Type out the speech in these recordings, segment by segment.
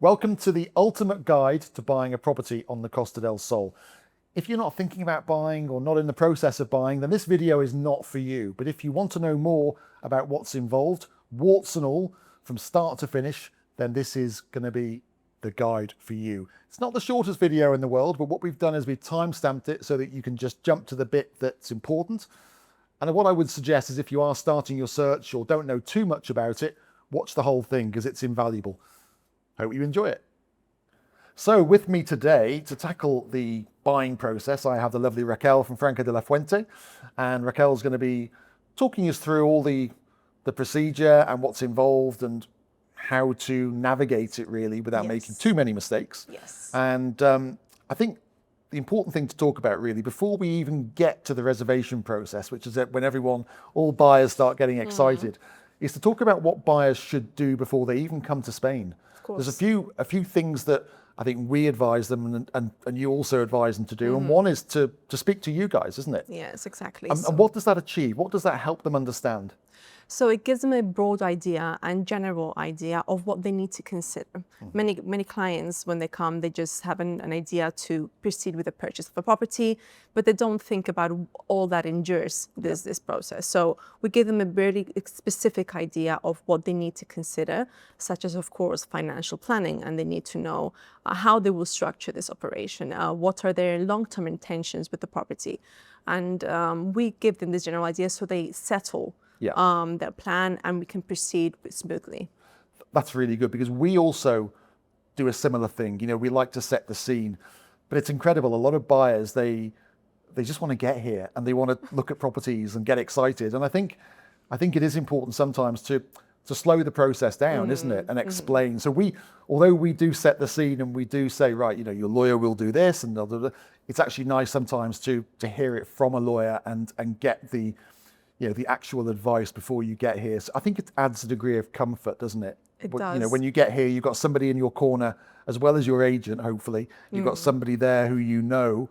Welcome to the ultimate guide to buying a property on the Costa del Sol. If you're not thinking about buying or not in the process of buying, then this video is not for you. But if you want to know more about what's involved, warts and all, from start to finish, then this is going to be the guide for you. It's not the shortest video in the world, but what we've done is we've time-stamped it so that you can just jump to the bit that's important. And what I would suggest is if you are starting your search or don't know too much about it, watch the whole thing because it's invaluable. Hope you enjoy it. So with me today to tackle the buying process, I have the lovely Raquel from Franke de la Fuente, and Raquel's going to be talking us through all the procedure and what's involved and how to navigate it really without making too many mistakes. Yes. And I think the important thing to talk about really before we even get to the reservation process, which is when all buyers start getting excited, is to talk about what buyers should do before they even come to Spain. There's a few things that I think we advise them and you also advise them to do. And one is to speak to you guys, isn't it? Yes, exactly. And what does that achieve? What does that help them understand? So it gives them a broad idea and general idea of what they need to consider. Many clients, when they come, they just have an idea to proceed with the purchase of a property, but they don't think about all that endures this process. So we give them a very specific idea of what they need to consider, such as, of course, financial planning, and they need to know how they will structure this operation, what are their long-term intentions with the property. And we give them this general idea so they settle their plan and we can proceed smoothly. That's really good because we also do a similar thing. You know, we like to set the scene, but it's incredible. A lot of buyers, they just want to get here and they want to look at properties and get excited. And I think it is important sometimes to slow the process down, isn't it? And explain. So although we do set the scene and we do say, right, you know, your lawyer will do this and it's actually nice sometimes to hear it from a lawyer and get the actual advice before you get here. So I think it adds a degree of comfort, doesn't it? It does. You know, when you get here, you've got somebody in your corner, as well as your agent, hopefully. You've got somebody there who you know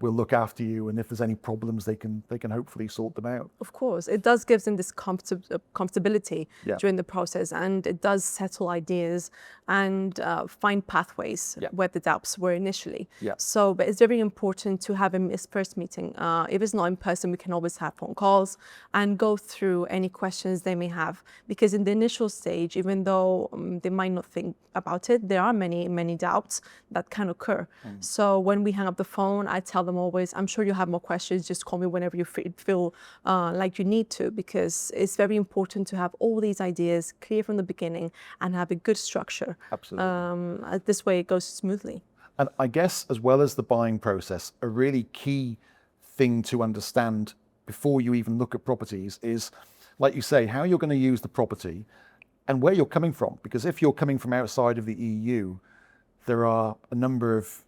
will look after you, and if there's any problems, they can hopefully sort them out. Of course, it does give them this comfortability during the process, and it does settle ideas and find pathways where the doubts were initially. So, but it's very important to have a first meeting. If it's not in person, we can always have phone calls and go through any questions they may have, because in the initial stage, even though they might not think about it, there are many doubts that can occur. So when we hang up the phone, I tell them always, I'm sure you have more questions, just call me whenever you feel like you need to, because it's very important to have all these ideas clear from the beginning and have a good structure. Absolutely. This way it goes smoothly. And I guess as well as the buying process, a really key thing to understand before you even look at properties is, like you say, how you're going to use the property and where you're coming from. Because if you're coming from outside of the EU, there are a number of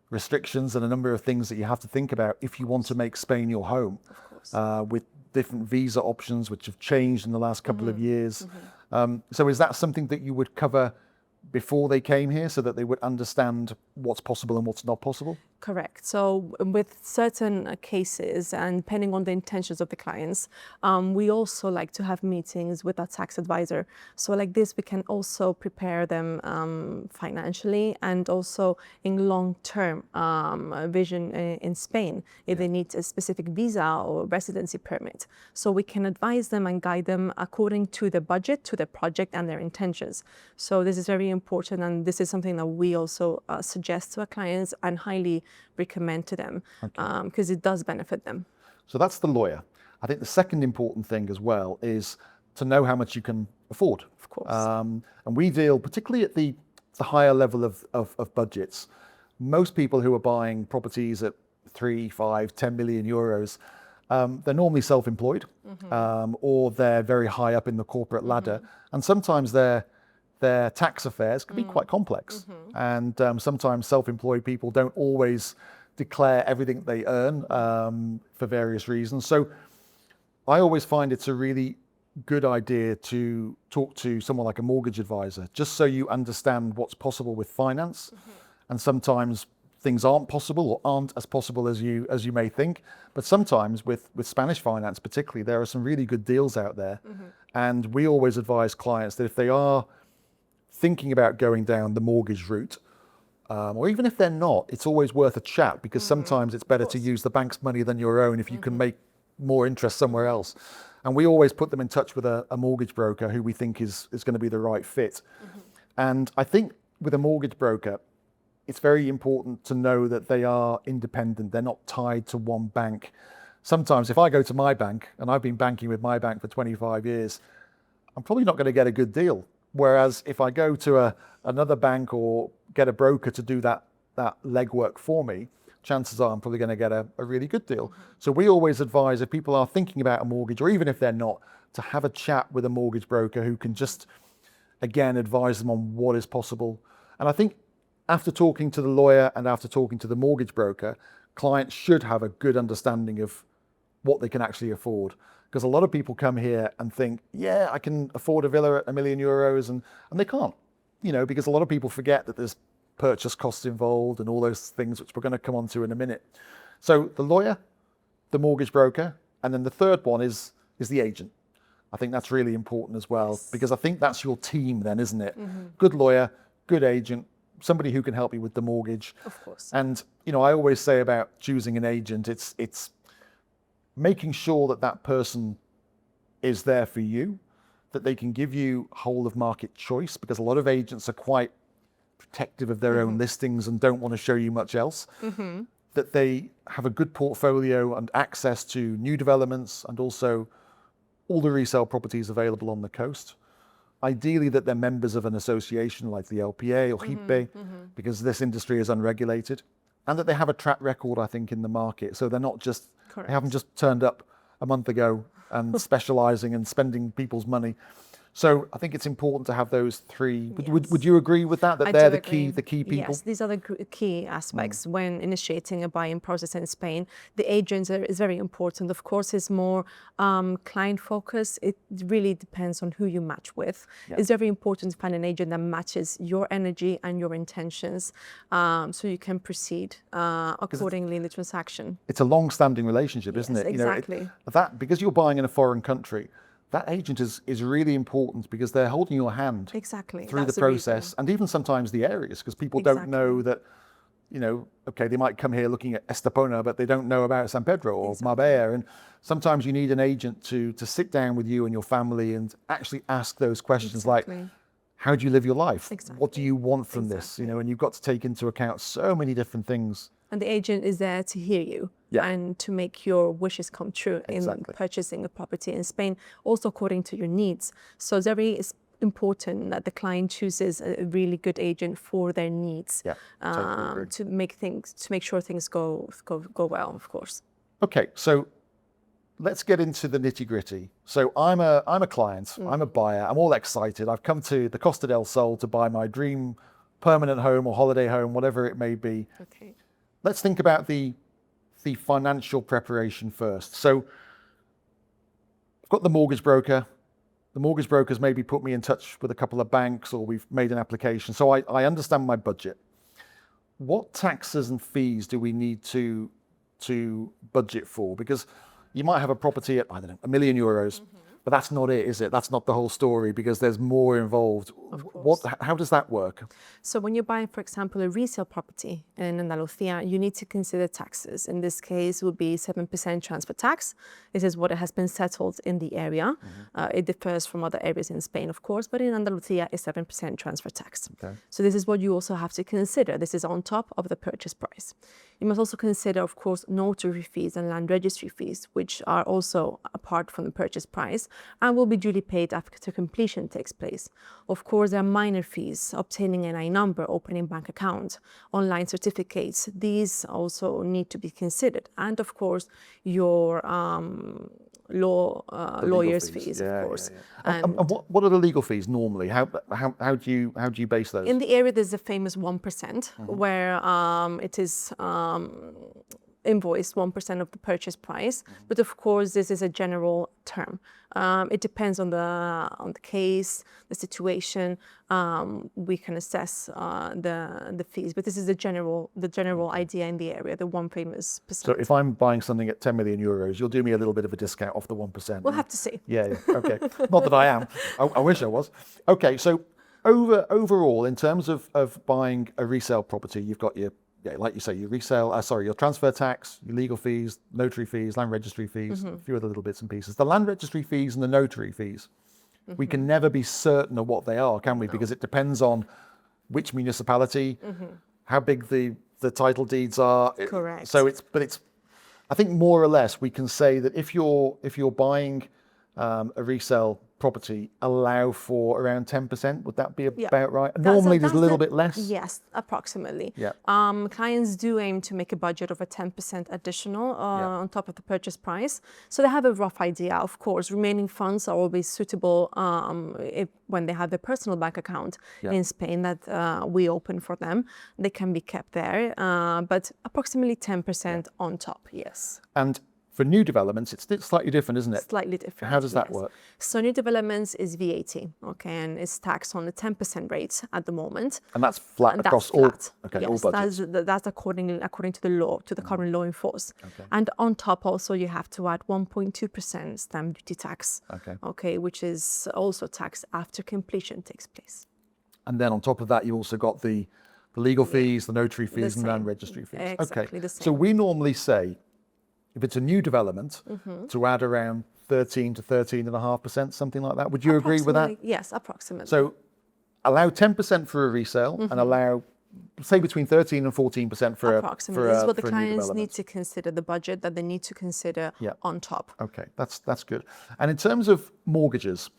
restrictions and a number of things that you have to think about if you want to make Spain your home, with different visa options which have changed in the last couple of years. So is that something that you would cover before they came here so that they would understand what's possible and what's not possible? Correct. So with certain cases and depending on the intentions of the clients, we also like to have meetings with our tax advisor. So like this, we can also prepare them financially and also in long-term vision in Spain if they need a specific visa or residency permit. So we can advise them and guide them according to the budget, to the project and their intentions. So this is very important, and this is something that we also suggest to our clients and highly recommend to them, because it does benefit them. So that's the lawyer. I think the second important thing as well is to know how much you can afford. Of course. And we deal particularly at the higher level of budgets. Most people who are buying properties at 3, 5, 10 million euros, they're normally self-employed, or they're very high up in the corporate ladder. And sometimes their tax affairs can be quite complex. And sometimes self-employed people don't always declare everything they earn for various reasons. So I always find it's a really good idea to talk to someone like a mortgage advisor, just so you understand what's possible with finance. And sometimes things aren't possible or aren't as possible as you may think. But sometimes with Spanish finance particularly, there are some really good deals out there. And we always advise clients that if they are thinking about going down the mortgage route, or even if they're not, it's always worth a chat, because sometimes it's better to use the bank's money than your own if you can make more interest somewhere else. And we always put them in touch with a mortgage broker who we think is going to be the right fit. And I think with a mortgage broker, it's very important to know that they are independent. They're not tied to one bank. Sometimes if I go to my bank, and I've been banking with my bank for 25 years, I'm probably not going to get a good deal. Whereas if I go to another bank or get a broker to do that legwork for me, chances are I'm probably going to get a really good deal. So we always advise, if people are thinking about a mortgage, or even if they're not, to have a chat with a mortgage broker who can just, again, advise them on what is possible. And I think after talking to the lawyer and after talking to the mortgage broker, clients should have a good understanding of what they can actually afford. Because a lot of people come here and think, yeah, I can afford a villa at €1 million, and they can't, because a lot of people forget that there's purchase costs involved and all those things, which we're going to come on to in a minute. So the lawyer, the mortgage broker, and then the third one is the agent. I think that's really important as well, because I think that's your team then, isn't it? Good lawyer, good agent, somebody who can help you with the mortgage. Of course. And, I always say about choosing an agent, it's making sure that person is there for you, that they can give you whole of market choice, because a lot of agents are quite protective of their own listings and don't want to show you much else. That they have a good portfolio and access to new developments and also all the resale properties available on the coast. Ideally that they're members of an association like the LPA or HIPE, because this industry is unregulated, and that they have a track record, I think, in the market. So they're not just, they haven't just turned up a month ago and specializing and spending people's money. So I think it's important to have those three. Would you agree with that? That they're the key people? Yes, these are the key aspects when initiating a buying process in Spain. The agent is very important. Of course, it's more client focused. It really depends on who you match with. It's very important to find an agent that matches your energy and your intentions, so you can proceed accordingly in the transaction. It's a long-standing relationship, isn't it? Exactly. Because you're buying in a foreign country, that agent is really important, because they're holding your hand through the process, and even sometimes the areas, because people don't know that, okay, they might come here looking at Estepona, but they don't know about San Pedro or Marbella. And sometimes you need an agent to sit down with you and your family and actually ask those questions like, how do you live your life? What do you want from this? And you've got to take into account so many different things. And the agent is there to hear you and to make your wishes come true in purchasing a property in Spain, also according to your needs. So it's very important that the client chooses a really good agent for their needs, to make sure things go well, of course. Okay, so let's get into the nitty-gritty. So I'm a client, I'm a buyer, I'm all excited. I've come to the Costa del Sol to buy my dream permanent home or holiday home, whatever it may be. Okay. Let's think about the financial preparation first. So I've got the mortgage broker. The mortgage broker's maybe put me in touch with a couple of banks, or we've made an application. So I understand my budget. What taxes and fees do we need to budget for? Because you might have a property at, I don't know, €1 million, but that's not it, is it? That's not the whole story, because there's more involved. Of course. How does that work? So when you're buying, for example, a resale property in Andalusia, you need to consider taxes. In this case, it would be 7% transfer tax. This is what has been settled in the area. It differs from other areas in Spain, of course, but in Andalusia, it's 7% transfer tax. Okay. So this is what you also have to consider. This is on top of the purchase price. You must also consider, of course, notary fees and land registry fees, which are also apart from the purchase price and will be duly paid after completion takes place. Of course, there are minor fees, obtaining an NI number, opening bank account, online certificates. These also need to be considered. And of course, your lawyers' fees, of course. And what are the legal fees normally? How do you base those? In the area, there's a famous 1%, where it is invoiced 1% of the purchase price. But of course, this is a general term. It depends on the case, the situation. We can assess the fees, but this is the general idea in the area, the one famous percent. So if I'm buying something at €10 million, you'll do me a little bit of a discount off the 1%. We'll have to see. Yeah. Okay. Not that I am. I wish I was. Okay. So Overall, in terms of buying a resale property, you've got your, like you say, your your transfer tax, your legal fees, notary fees, land registry fees, a few other little bits and pieces. The land registry fees and the notary fees, we can never be certain of what they are, can we? Because it depends on which municipality, how big the title deeds are. Correct. So I think more or less we can say that if you're buying a resale property, allow for around 10%. Would that be about right? Normally there's a little bit less. Yes, approximately. Yeah. Clients do aim to make a budget of a 10% additional on top of the purchase price. So they have a rough idea. Of course, remaining funds are always suitable when they have their personal bank account in Spain that we open for them. They can be kept there, but approximately 10% on top, yes. And for new developments, it's slightly different, isn't it? Slightly different. How does that work? So new developments is VAT, okay, and it's taxed on the 10% rate at the moment. And that's flat And across all budgets? That's according to the law, to the current law in force. Okay. And on top also you have to add 1.2% stamp duty tax, okay, which is also taxed after completion takes place. And then on top of that, you also got the legal fees, the notary fees, and land registry fees. Exactly the same. So we normally say, if it's a new development, to add around 13 to 13.5%, something like that. Would you agree with that? Yes, approximately. So allow 10% for a resale and allow, say, between 13 and 14% for approximately. a This is what the for a new clients development. need to consider, the budget that they need to consider on top. Okay, that's good. And in terms of mortgages,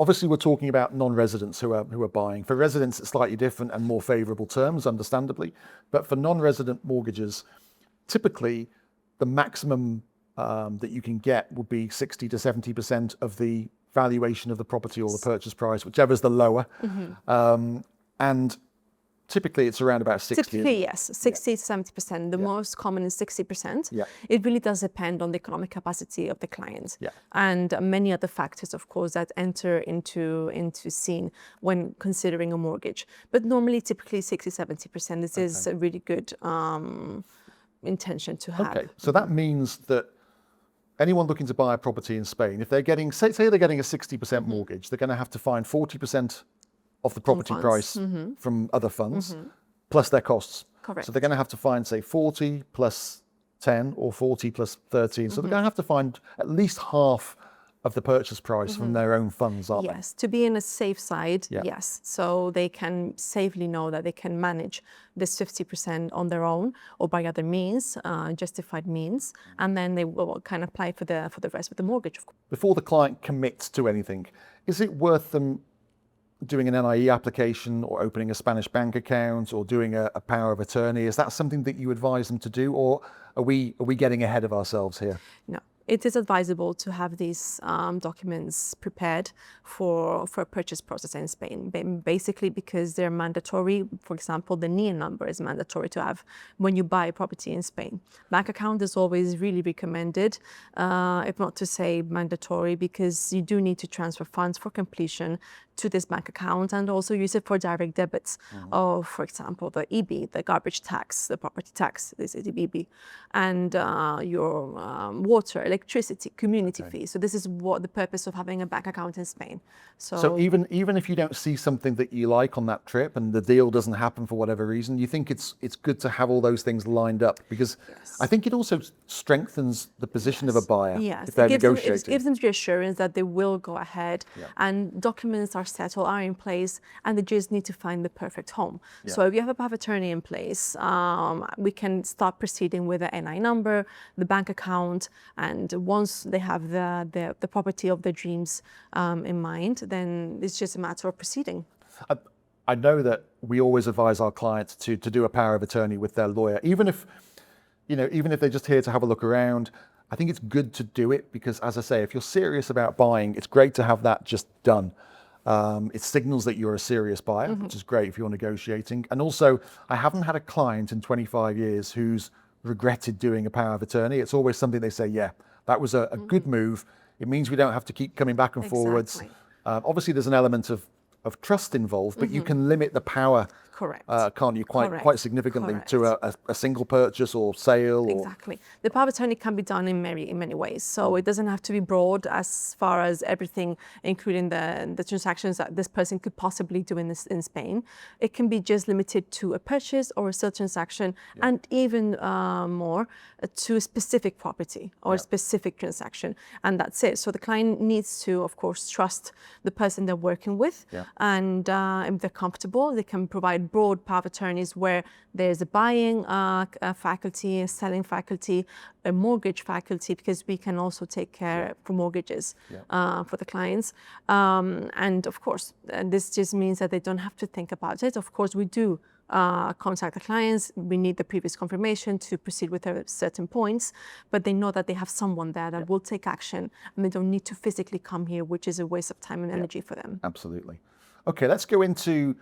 obviously we're talking about non-residents who are buying. For residents, it's slightly different and more favourable terms, understandably. But for non-resident mortgages, typically the maximum that you can get would be 60 to 70% of the valuation of the property or the purchase price, whichever's the lower. And typically it's around about 60. Typically, yes, 60 to 70%. The most common is 60%. It really does depend on the economic capacity of the client and many other factors, of course, that enter into scene when considering a mortgage. But normally, typically 60, 70%. This is a really good intention to have. Okay, so that means that anyone looking to buy a property in Spain, if they're getting, say they're getting a 60% mortgage, they're going to have to find 40% of the property price from other funds, plus their costs. Correct. So they're going to have to find, say, 40 plus 10 or 40 plus 13. So they're going to have to find at least half of the purchase price from their own funds, aren't they? Yes, to be in a safe side, yes. So they can safely know that they can manage this 50% on their own or by other means, justified means, and then they will kind of apply for the rest of the mortgage. Before the client commits to anything, is it worth them doing an NIE application or opening a Spanish bank account or doing a power of attorney? Is that something that you advise them to do, or are we getting ahead of ourselves here? No. It is advisable to have these documents prepared for a purchase process in Spain, basically because they're mandatory. For example, the NIE number is mandatory to have when you buy a property in Spain. Bank account is always really recommended, if not to say mandatory, because you do need to transfer funds for completion to this bank account and also use it for direct debits of, for example, the EB, the garbage tax, the property tax, this is the EB, and your water, electricity, community fees. So this is what the purpose of having a bank account in Spain. So even if you don't see something that you like on that trip and the deal doesn't happen for whatever reason, you think it's good to have all those things lined up, because I think it also strengthens the position of a buyer if they're negotiating. It gives them reassurance that they will go ahead and documents are settled, are in place, and they just need to find the perfect home. So if you have a power of attorney in place, we can start proceeding with the NI number, the bank account, and once they have the property of their dreams in mind, then it's just a matter of proceeding. I know that we always advise our clients to do a power of attorney with their lawyer, even if they're just here to have a look around. I think it's good to do it because, as I say, if you're serious about buying, it's great to have that just done. It signals that you're a serious buyer, which is great if you're negotiating. And also, I haven't had a client in 25 years who's regretted doing a power of attorney. It's always something they say, yeah, that was a good move. It means we don't have to keep coming back and forwards. Obviously, there's an element of trust involved, but you can limit the power Correct. Can't you, quite significantly to a single purchase or sale? Exactly. The power of attorney can be done in many ways. So it doesn't have to be broad as far as everything, including the transactions that this person could possibly do in Spain. It can be just limited to a purchase or a sale transaction, and even more to a specific property or a specific transaction, and that's it. So the client needs to, of course, trust the person they're working with, and if they're comfortable, they can provide broad power of attorneys where there's a buying faculty, a selling faculty, a mortgage faculty, because we can also take care for mortgages for the clients. And of course, this just means that they don't have to think about it. Of course, we do contact the clients. We need the previous confirmation to proceed with certain points, but they know that they have someone there that will take action, and they don't need to physically come here, which is a waste of time and energy for them. Absolutely. Okay, let's go into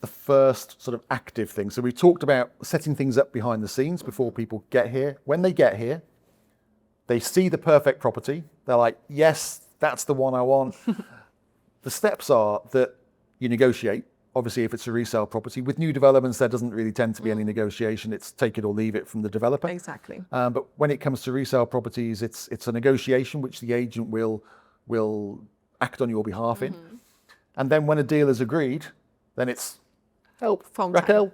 the first sort of active thing. So we talked about setting things up behind the scenes before people get here. When they get here, they see the perfect property. They're like, yes, that's the one I want. The steps are that you negotiate. Obviously, if it's a resale property, with new developments, there doesn't really tend to be any negotiation. It's take it or leave it from the developer. Exactly. But when it comes to resale properties, it's a negotiation which the agent will act on your behalf in. And then when a deal is agreed, then it's help, Raquel.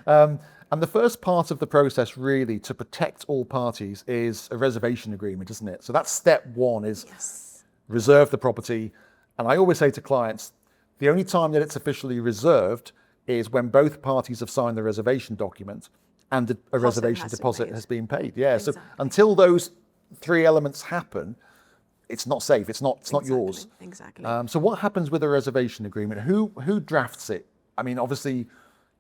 And the first part of the process, really, to protect all parties, is a reservation agreement, isn't it? So that's step one, is reserve the property. And I always say to clients, the only time that it's officially reserved is when both parties have signed the reservation document and a reservation deposit has been paid. Yeah. Exactly. So until those three elements happen, it's not safe. It's not yours. Exactly. So what happens with a reservation agreement? Who drafts it? I mean, obviously,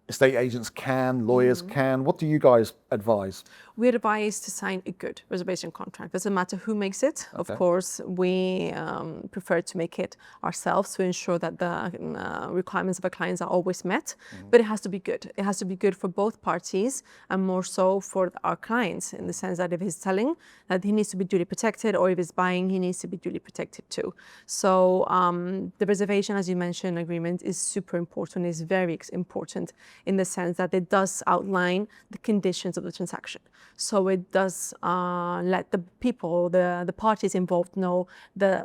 estate agents can, lawyers can. What do you guys advise? We advise to sign a good reservation contract. Doesn't matter who makes it. Of course, we prefer to make it ourselves to ensure that the requirements of our clients are always met. But it has to be good. It has to be good for both parties, and more so for our clients, in the sense that if he's selling, that he needs to be duly protected, or if he's buying, he needs to be duly protected too. So the reservation, as you mentioned, agreement is super important. It's very important in the sense that it does outline the conditions of the transaction. So it does let the people, the parties involved, know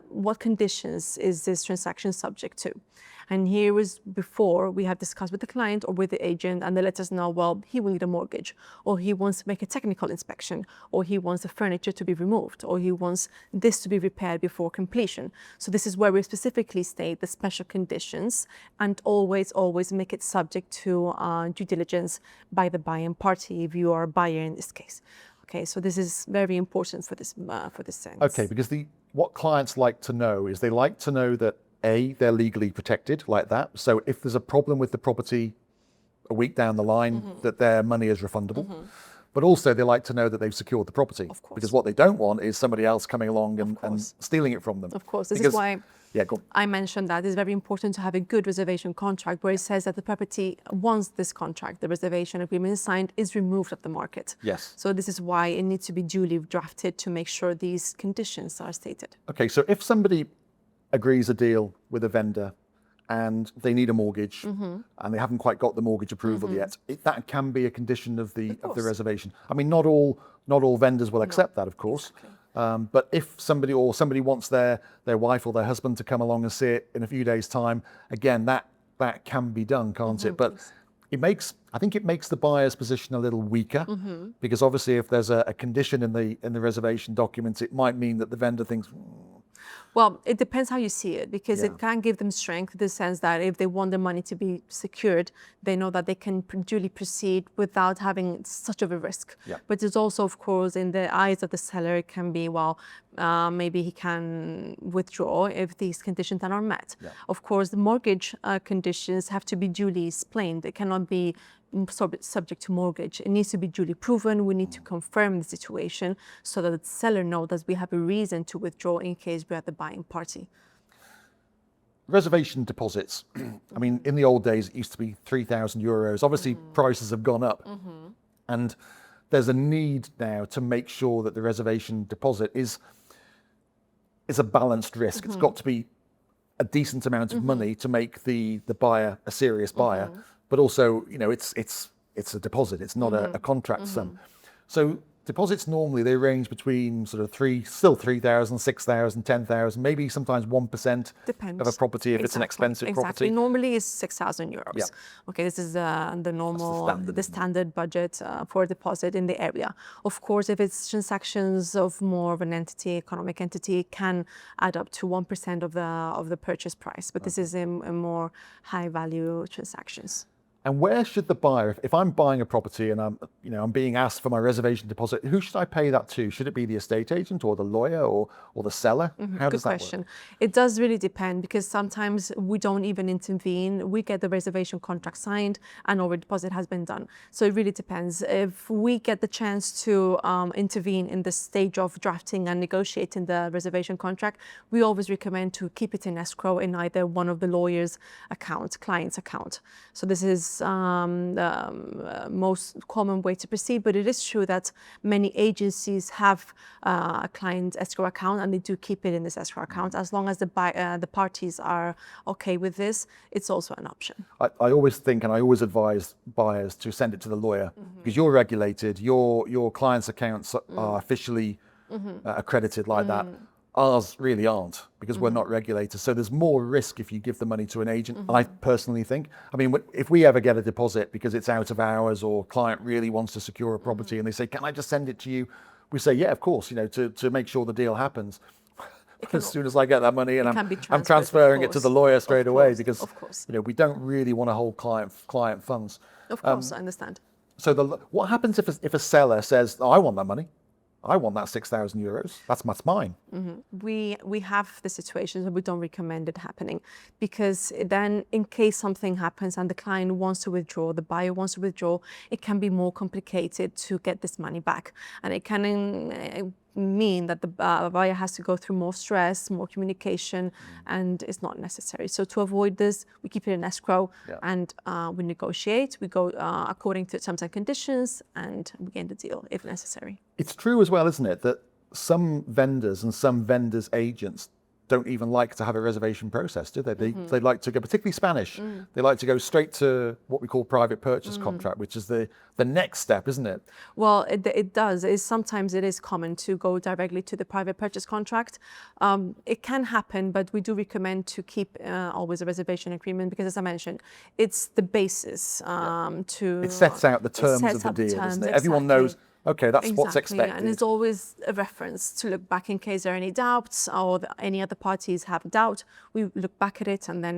what conditions is this transaction subject to. And here was before we have discussed with the client or with the agent, and they let us know, well, he will need a mortgage, or he wants to make a technical inspection, or he wants the furniture to be removed, or he wants this to be repaired before completion. So this is where we specifically state the special conditions, and always make it subject to due diligence by the buying party, if you are a buyer in this case. Okay, so this is very important for this sense. Okay, because what clients like to know is they like to know that they're legally protected like that. So if there's a problem with the property a week down the line, that their money is refundable. But also they like to know that they've secured the property. Of course. Because what they don't want is somebody else coming along and stealing it from them. Of course, this is why go on. I mentioned that it's very important to have a good reservation contract where it says that the property, once this contract, the reservation agreement is signed, is removed of the market. Yes. So this is why it needs to be duly drafted to make sure these conditions are stated. Okay, so if somebody agrees a deal with a vendor and they need a mortgage and they haven't quite got the mortgage approval yet, that can be a condition of the reservation. I mean, not all vendors will accept that, of course. Exactly. But if somebody wants their wife or their husband to come along and see it in a few days' time, again, that can be done, can't it? But I think it makes the buyer's position a little weaker, because obviously if there's a condition in the reservation documents, it might mean that the vendor thinks, well, it depends how you see it, because it can give them strength in the sense that if they want the money to be secured, they know that they can duly proceed without having such of a risk. But it's also, of course, in the eyes of the seller, it can be, well, maybe he can withdraw if these conditions are not met. Of course, the mortgage conditions have to be duly explained. They cannot be subject to mortgage. It needs to be duly proven. We need to confirm the situation so that the seller knows that we have a reason to withdraw in case we are the buying party. Reservation deposits. I mean, in the old days, it used to be €3,000. Obviously, prices have gone up. And there's a need now to make sure that the reservation deposit is a balanced risk. It's got to be a decent amount of money to make the buyer a serious buyer. but also, it's a deposit. It's not a contract sum. So deposits normally they range between sort of 3,000, 6,000, 10,000, maybe sometimes 1% of a property if it's an expensive property. Normally it's 6,000 euros. Yeah. Okay, this is the normal, the standard budget for a deposit in the area. Of course, if it's transactions of more of an economic entity, it can add up to 1% of the purchase price. But this is in more high value transactions. And where should the buyer, if I'm buying a property and I'm being asked for my reservation deposit, who should I pay that to? Should it be the estate agent or the lawyer or the seller? How does that work? Good question. It does really depend because sometimes we don't even intervene. We get the reservation contract signed and our deposit has been done. So it really depends. If we get the chance to intervene in the stage of drafting and negotiating the reservation contract, we always recommend to keep it in escrow in either one of the lawyer's client's account. So this is the most common way to proceed, but it is true that many agencies have a client escrow account and they do keep it in this escrow account. As long as the parties are okay with this, it's also an option. I always think and I always advise buyers to send it to the lawyer because you're regulated, your client's accounts are officially accredited like that. Ours really aren't because we're not regulated. So there's more risk if you give the money to an agent, I personally think. I mean, if we ever get a deposit because it's out of hours or client really wants to secure a property and they say, can I just send it to you? We say, yeah, of course, to make sure the deal happens. As soon as I get that money and I'm transferring it to the lawyer straight away because we don't really want to hold client funds. Of course, I understand. So what happens if a seller says, oh, I want that money? I want that 6,000 euros. That's mine. We have the situations where we don't recommend it happening because then in case something happens and the client wants to withdraw, the buyer wants to withdraw, it can be more complicated to get this money back. And it can mean that the buyer has to go through more stress, more communication, and it's not necessary. So to avoid this, we keep it in escrow and we negotiate. We go according to terms and conditions and we get the deal if necessary. It's true as well, isn't it, that some vendors and some vendors' agents don't even like to have a reservation process, do they? They like to go, particularly Spanish, they like to go straight to what we call private purchase contract, which is the next step, isn't it? Well, it does. Sometimes it is common to go directly to the private purchase contract. It can happen, but we do recommend to keep always a reservation agreement because, as I mentioned, it's the basis It sets out the terms of the deal, doesn't it? Everyone knows, okay, that's what's expected. And it's always a reference to look back in case there are any doubts or any other parties have doubt. We look back at it and then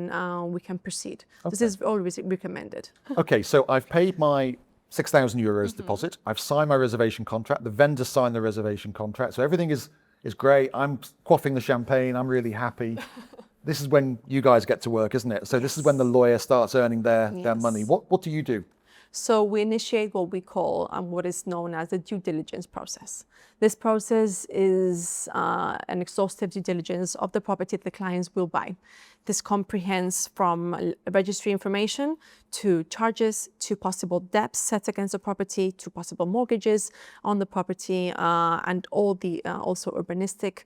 we can proceed. This is always recommended. Okay, so I've paid my 6,000 euros deposit. I've signed my reservation contract. The vendor signed the reservation contract. So everything is great. I'm quaffing the champagne. I'm really happy. This is when you guys get to work, isn't it? So this is when the lawyer starts earning their money. What do you do? So we initiate what we call what is known as the due diligence process. This process is an exhaustive due diligence of the property that the clients will buy. This comprehends from registry information to charges to possible debts set against the property to possible mortgages on the property and all the also urbanistic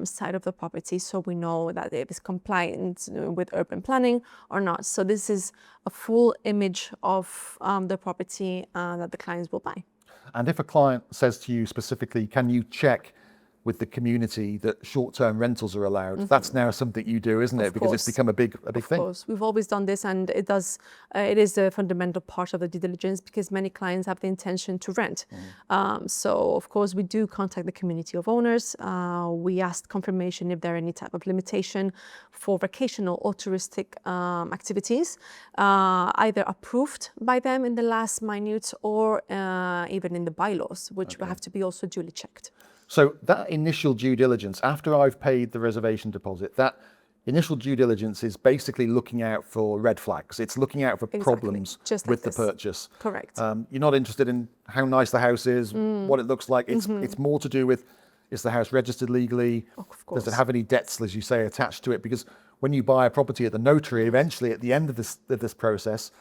side of the property, so we know that it is compliant with urban planning or not. So this is a full image of the property that the clients will buy. And if a client says to you specifically, can you check with the community that short-term rentals are allowed? That's now something you do, isn't it? Because it's become a big thing. Of course, we've always done this, and it is a fundamental part of the due diligence because many clients have the intention to rent. So of course we do contact the community of owners. We ask confirmation if there are any type of limitation for vacational or touristic activities, either approved by them in the last minute or even in the bylaws, which will have to be also duly checked. So that initial due diligence, after I've paid the reservation deposit, that initial due diligence is basically looking out for red flags. It's looking out for problems with the purchase. Correct. You're not interested in how nice the house is, what it looks like. It's more to do with, is the house registered legally? Of course. Does it have any debts, as you say, attached to it? Because when you buy a property at the notary, eventually at the end of this process,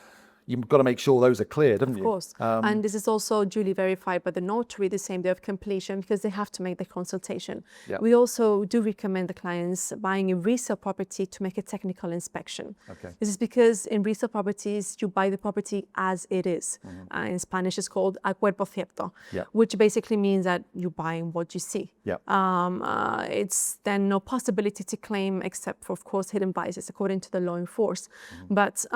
you've got to make sure those are cleared, haven't you? Of course. And this is also duly verified by the notary the same day of completion, because they have to make the consultation. Yep. We also do recommend the clients buying a resale property to make a technical inspection. Okay. This is because in resale properties, you buy the property as it is. In Spanish, it's called a cuerpo cierto, Yep. which basically means that you're buying what you see. Yep. It's then no possibility to claim, except for, of course, hidden biases according to the law in force. But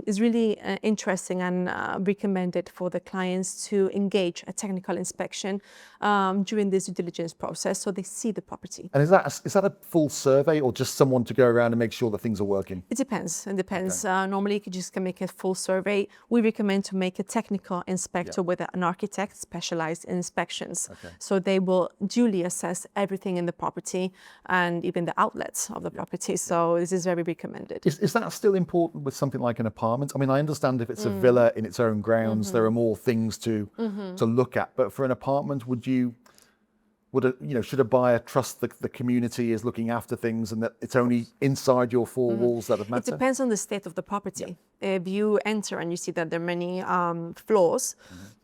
it's really interesting and recommended for the clients to engage a technical inspection during this due diligence process, so they see the property. And is that a full survey, or just someone to go around and make sure that things are working? It depends. It depends. Okay. Normally, you just can make a full survey. We recommend to make a technical inspector with an architect specialized in inspections. Okay. So they will duly assess everything in the property and even the outlets of the property. So this is very recommended. Is that still important with something like an apartment? I mean, I understand if it's a villa in its own grounds, there are more things to look at. But for an apartment, should a buyer trust the community is looking after things, and that it's only inside your four walls that matter? It depends on the state of the property. If you enter and you see that there are many floors,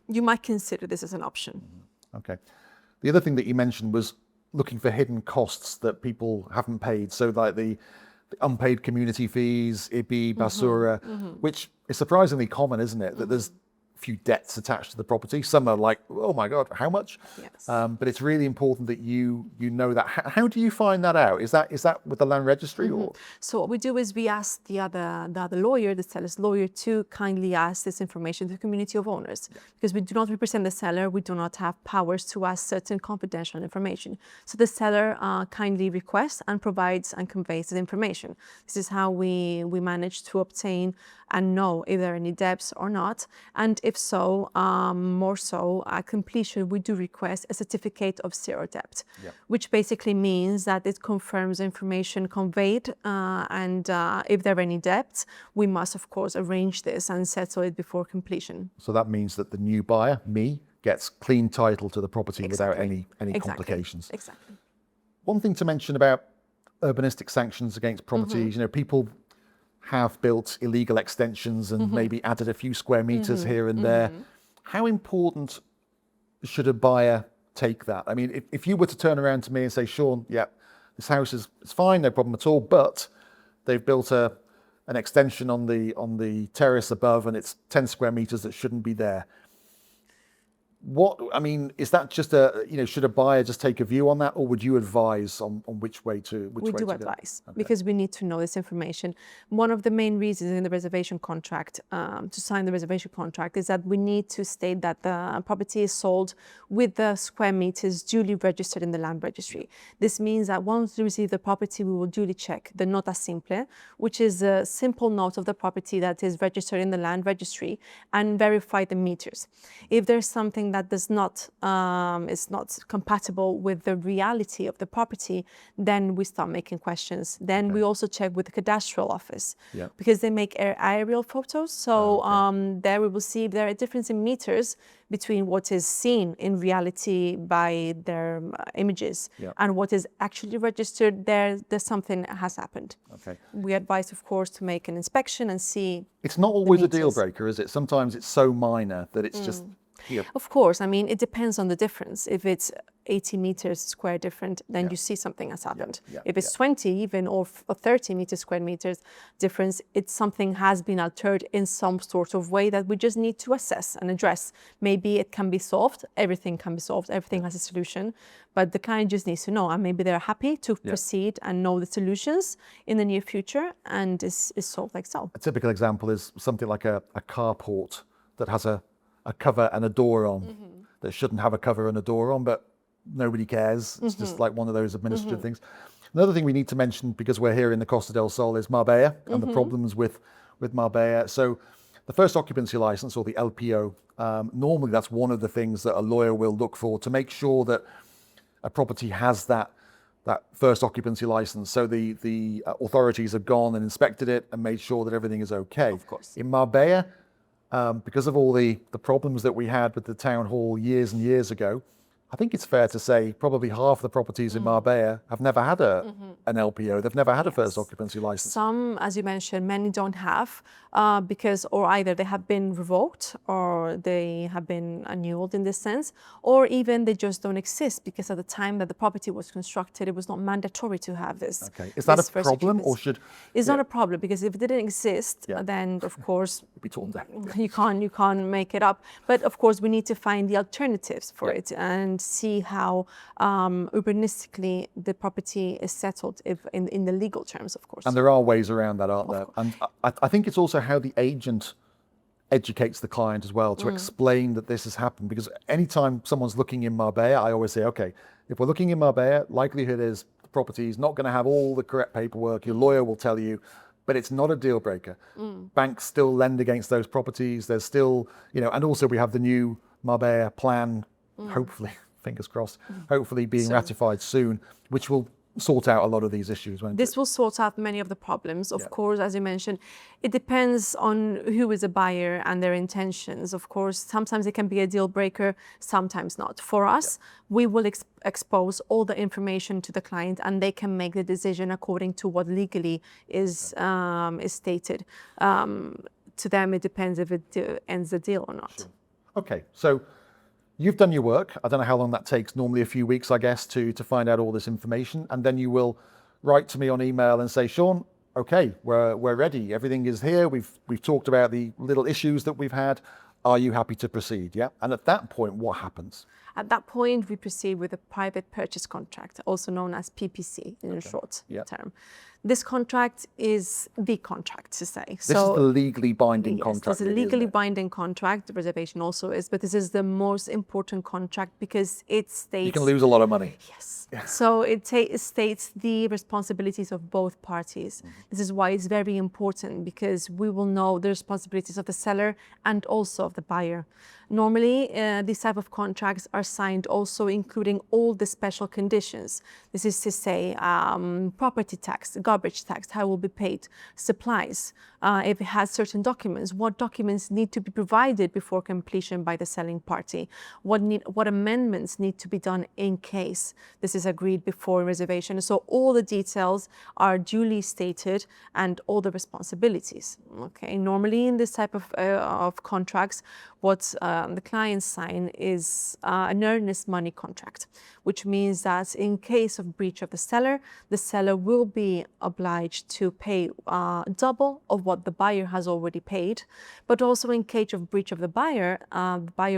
you might consider this as an option. Okay. The other thing that you mentioned was looking for hidden costs that people haven't paid. So like the unpaid community fees, IBI, basura, which is surprisingly common, isn't it? That there's few debts attached to the property. Some are like, oh my God, how much? Yes. But it's really important that you know that. How do you find that out? Is that with the land registry or? So what we do is we ask the other lawyer, the seller's lawyer, to kindly ask this information to the community of owners, because we do not represent the seller. We do not have powers to ask certain confidential information. So the seller kindly requests and provides and conveys this information. This is how we manage to obtain and know if there are any debts or not. And if so, more so, at completion, we do request a certificate of zero debt, which basically means that it confirms information conveyed. And if there are any debts, we must, of course, arrange this and settle it before completion. So that means that the new buyer, me, gets clean title to the property without any complications. Exactly. One thing to mention about urbanistic sanctions against properties, people have built illegal extensions and maybe added a few square meters here and there. How important should a buyer take that? I mean, if you were to turn around to me and say, Sean, this house is fine, no problem at all, but they've built an extension on the terrace above and it's 10 square meters that shouldn't be there. Is that just should a buyer just take a view on that, or would you advise on which way to go? We do advise, because we need to know this information. One of the main reasons in the reservation contract, to sign the reservation contract, is that we need to state that the property is sold with the square meters duly registered in the land registry. This means that once we receive the property, we will duly check the nota simple, which is a simple note of the property that is registered in the land registry, and verify the meters. If there's something that is not compatible with the reality of the property, then we start making questions. Then we also check with the cadastral office, because they make aerial photos. So there we will see if there are differences in meters between what is seen in reality by their images and what is actually registered. There's something that has happened. Okay. We advise, of course, to make an inspection and see. It's not always a deal breaker, is it? Sometimes it's so minor that it's just. Of course, it depends on the difference. If it's 80 meters square different, then you see something has happened. If it's 20 even, or 30 square meters difference, it's something has been altered in some sort of way that we just need to assess and address. Maybe it can be solved. Everything can be solved. Everything has a solution. But the client just needs to know, and maybe they're happy to proceed and know the solutions in the near future, and is solved like so. A typical example is something like a carport that has a cover and a door on that shouldn't have a cover and a door on, but nobody cares. It's just like one of those administrative things. Another thing we need to mention, because we're here in the Costa del Sol, is Marbella and the problems with Marbella. So the first occupancy license, or the LPO, normally that's one of the things that a lawyer will look for to make sure that a property has that first occupancy license. So the authorities have gone and inspected it and made sure that everything is okay. Of course. In Marbella, because of all the problems that we had with the town hall years and years ago, I think it's fair to say probably half the properties in Marbella have never had an LPO. They've never had a first occupancy license. Some, as you mentioned, many don't have because or either they have been revoked or they have been annulled in this sense, or even they just don't exist because at the time that the property was constructed, it was not mandatory to have this. Okay, is that a problem or should? It's not a problem because if it didn't exist, then of course be torn down. you can't make it up. But of course we need to find the alternatives for it and see how urbanistically the property is settled if in the legal terms, of course. And there are ways around that, aren't there? And I think it's also how the agent educates the client as well to explain that this has happened. Because anytime someone's looking in Marbella, I always say, okay, if we're looking in Marbella, likelihood is the property is not going to have all the correct paperwork. Your lawyer will tell you, but it's not a deal breaker. Banks still lend against those properties. There's still, and also we have the new Marbella plan, hopefully, fingers crossed, hopefully being ratified soon, which will sort out a lot of these issues, won't it? This will sort out many of the problems. Of course, as you mentioned, it depends on who is a buyer and their intentions. Of course, sometimes it can be a deal breaker, sometimes not. For us, we will expose all the information to the client and they can make the decision according to what legally is stated. To them, it depends if it ends the deal or not. Sure. Okay, so you've done your work. I don't know how long that takes, normally a few weeks, I guess, to find out all this information. And then you will write to me on email and say, Sean, okay, we're ready. Everything is here. We've talked about the little issues that we've had. Are you happy to proceed? Yeah. And at that point, what happens? At that point, we proceed with a private purchase contract, also known as PPC in a short term. This contract is the contract to say. This is the legally binding contract. This is a legally binding contract. The reservation also is, but this is the most important contract because it states... You can lose a lot of money. Yes. So it states the responsibilities of both parties. This is why it's very important because we will know the responsibilities of the seller and also of the buyer. Normally, these type of contracts are signed also including all the special conditions. This is to say property tax, garbage tax, how it will be paid, supplies, if it has certain documents, what documents need to be provided before completion by the selling party, what amendments need to be done in case this is agreed before reservation. So all the details are duly stated and all the responsibilities. Okay, normally in this type of contracts, what the clients sign is an earnest money contract, which means that in case of breach of the seller will be obliged to pay double of what the buyer has already paid. But also in case of breach of the buyer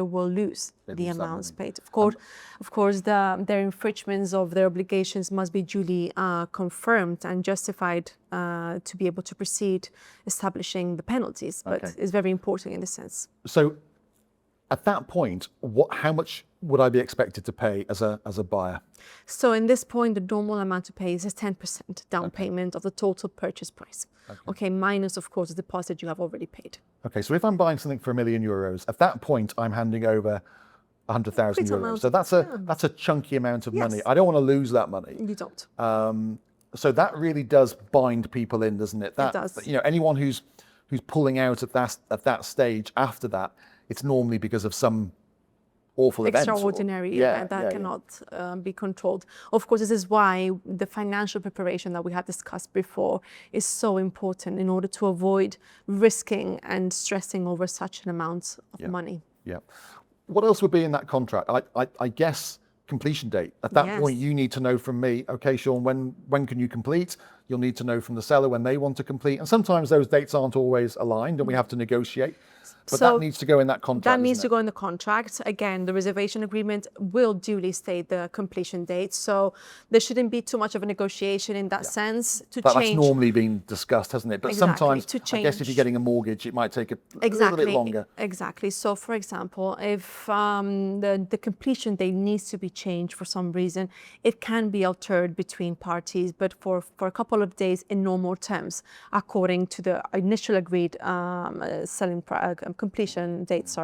will lose the amounts paid. Of course, their infringements of their obligations must be duly confirmed and justified to be able to proceed establishing the penalties. But it's very important in this sense. So at that point, how much would I be expected to pay as a buyer? So in this point, the normal amount to pay is a 10% down payment of the total purchase price. Okay, minus, of course, the deposit you have already paid. Okay, so if I'm buying something for €1 million, at that point, I'm handing over €100,000. So that's a chunky amount of money. I don't want to lose that money. You don't. So that really does bind people in, doesn't it? It does. Anyone who's pulling out at that stage after that, it's normally because of some awful event. Extraordinary event that cannot be controlled. Of course, this is why the financial preparation that we have discussed before is so important in order to avoid risking and stressing over such an amount of money. Yeah. What else would be in that contract? I guess completion date. At that point, you need to know from me, okay, Sean, when can you complete? You'll need to know from the seller when they want to complete. And sometimes those dates aren't always aligned and we have to negotiate. But that needs to go in that contract. That needs to go in the contract. Again, the reservation agreement will duly state the completion date. So there shouldn't be too much of a negotiation in that sense to change. That's normally been discussed, hasn't it? But sometimes, I guess if you're getting a mortgage, it might take a little bit longer. Exactly. So for example, if the completion date needs to be changed for some reason, it can be altered between parties. But for a couple couple of days in normal terms, according to the initial agreed completion date,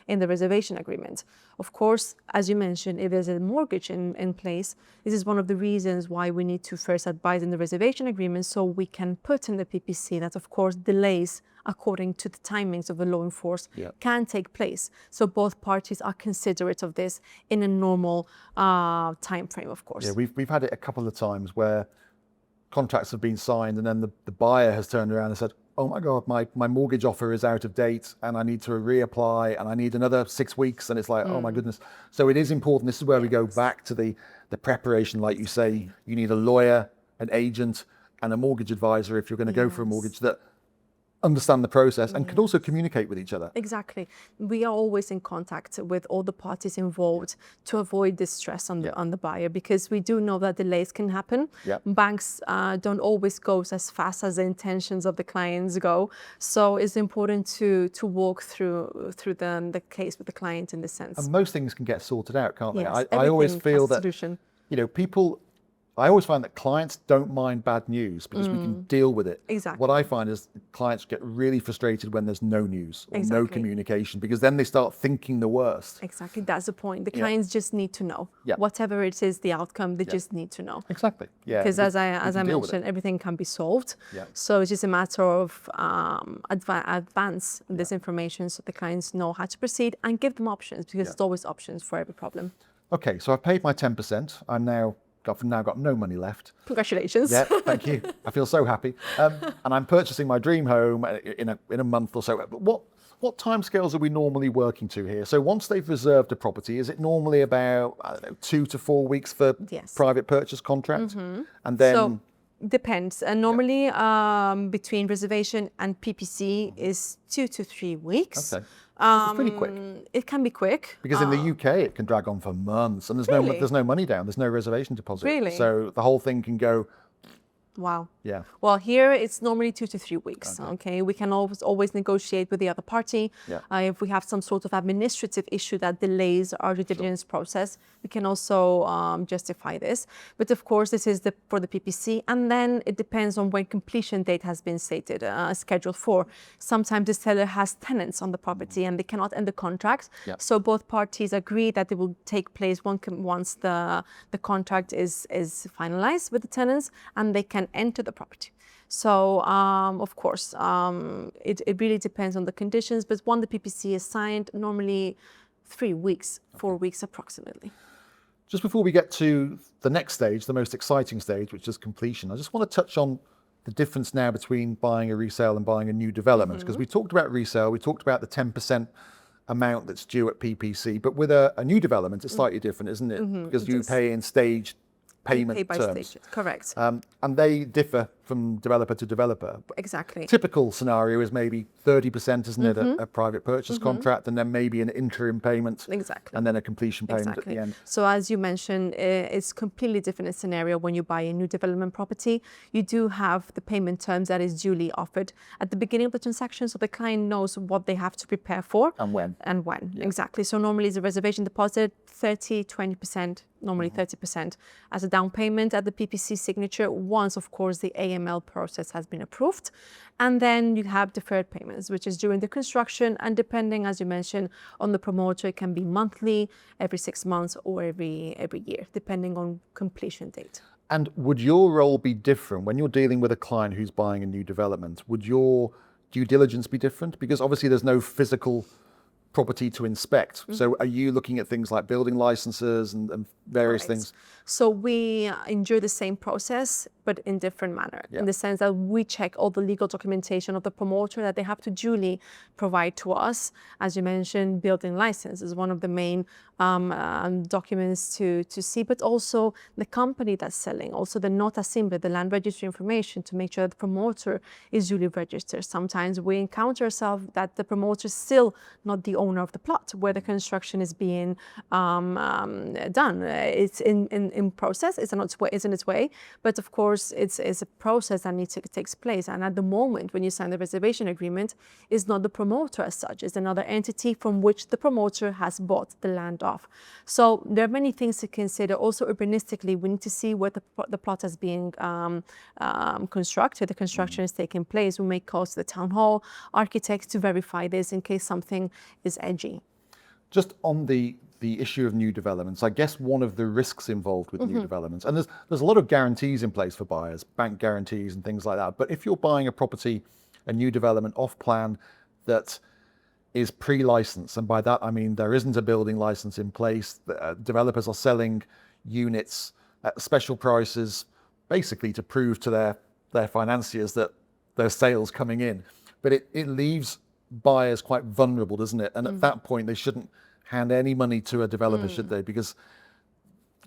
in the reservation agreement. Of course, as you mentioned, if there's a mortgage in place, this is one of the reasons why we need to first advise in the reservation agreement, so we can put in the PPC that, of course, delays according to the timings of the law enforcement can take place. So both parties are considerate of this in a normal time frame, of course. Yeah, we've had it a couple of times where contracts have been signed and then the buyer has turned around and said, oh my God, my mortgage offer is out of date and I need to reapply and I need another 6 weeks. And it's like, oh my goodness. So it is important. This is where we go back to the preparation. Like you say, you need a lawyer, an agent, and a mortgage advisor if you're going to go for a mortgage that understand the process and can also communicate with each other. Exactly. We are always in contact with all the parties involved to avoid this stress on the buyer, because we do know that delays can happen. Banks don't always go as fast as the intentions of the clients go. So it's important to walk through the case with the client in this sense. And most things can get sorted out, can't they? Yes, I always feel that, solution. I always find that clients don't mind bad news because we can deal with it. Exactly. What I find is clients get really frustrated when there's no news or no communication, because then they start thinking the worst. Exactly, that's the point. The clients just need to know. Whatever it is, the outcome, they just need to know. Exactly. Yeah. Because as I mentioned, everything can be solved. So it's just a matter of advance this information so the clients know how to proceed and give them options, because there's always options for every problem. Okay, so I've paid my 10%. I've now got no money left. Congratulations. Yeah, thank you. I feel so happy. And I'm purchasing my dream home in a month or so. But what timescales are we normally working to here? So once they've reserved a property, is it normally about, I don't know, 2 to 4 weeks for private purchase contract? And then... So, depends. Normally, between reservation and PPC is 2 to 3 weeks. Okay. It's pretty quick. It can be quick. Because in the UK, it can drag on for months, and there's no money down. There's no reservation deposit. Really? So the whole thing can go. Wow. Yeah. Well, here it's normally 2 to 3 weeks. Okay. We can always negotiate with the other party. If we have some sort of administrative issue that delays our due diligence process, we can also justify this. But of course, this is for the PPC, and then it depends on when completion date has been stated, scheduled for. Sometimes the seller has tenants on the property and they cannot end the contract. So both parties agree that it will take place once the contract is finalized with the tenants, and they can enter the property. So of course, it really depends on the conditions, but when the PPC is signed, normally 3 weeks, 4 weeks approximately. Just before we get to the next stage, the most exciting stage, which is completion, I just want to touch on the difference now between buying a resale and buying a new development, because we talked about resale, we talked about the 10% amount that's due at PPC, but with a new development, it's slightly different, isn't it? Because you pay in staged payment terms. Stages. Correct. And they differ from developer to developer. Exactly. Typical scenario is maybe 30%, isn't it, a private purchase contract, and then maybe an interim payment. Exactly. And then a completion payment at the end. So as you mentioned, it's completely different scenario when you buy a new development property. You do have the payment terms that is duly offered at the beginning of the transaction, so the client knows what they have to prepare for. And when. Exactly. So normally it's a reservation deposit, 30, 20%, normally 30% as a down payment at the PPC signature, once, of course, the AML process has been approved. And then you have deferred payments, which is during the construction, and depending, as you mentioned, on the promoter, it can be monthly, every 6 months, or every year, depending on completion date. And would your role be different when you're dealing with a client who's buying a new development? Would your due diligence be different? Because obviously there's no physical property to inspect. So are you looking at things like building licenses and various things? So we enjoy the same process, but in different manner, in the sense that we check all the legal documentation of the promoter that they have to duly provide to us. As you mentioned, building license is one of the main documents to see, but also the company that's selling, also the nota simple, the land registry information, to make sure that the promoter is duly registered. Sometimes we encounter ourselves that the promoter is still not the owner owner of the plot where the construction is being done. It's in process. It's in its way, but of course it's a process that takes place. And at the moment when you sign the reservation agreement, it's not the promoter as such. It's another entity from which the promoter has bought the land off. So there are many things to consider. Also urbanistically, we need to see where the plot is being constructed. The construction is taking place. We make calls to the town hall architects to verify this in case something is edgy. Just on the issue of new developments, I guess one of the risks involved with new developments, and there's a lot of guarantees in place for buyers, bank guarantees and things like that. But if you're buying a property, a new development off plan that is pre-licensed, and by that I mean there isn't a building license in place, developers are selling units at special prices, basically to prove to their financiers that there's sales coming in. But it leaves buyers quite vulnerable, doesn't it? And at that point, they shouldn't hand any money to a developer, should they? Because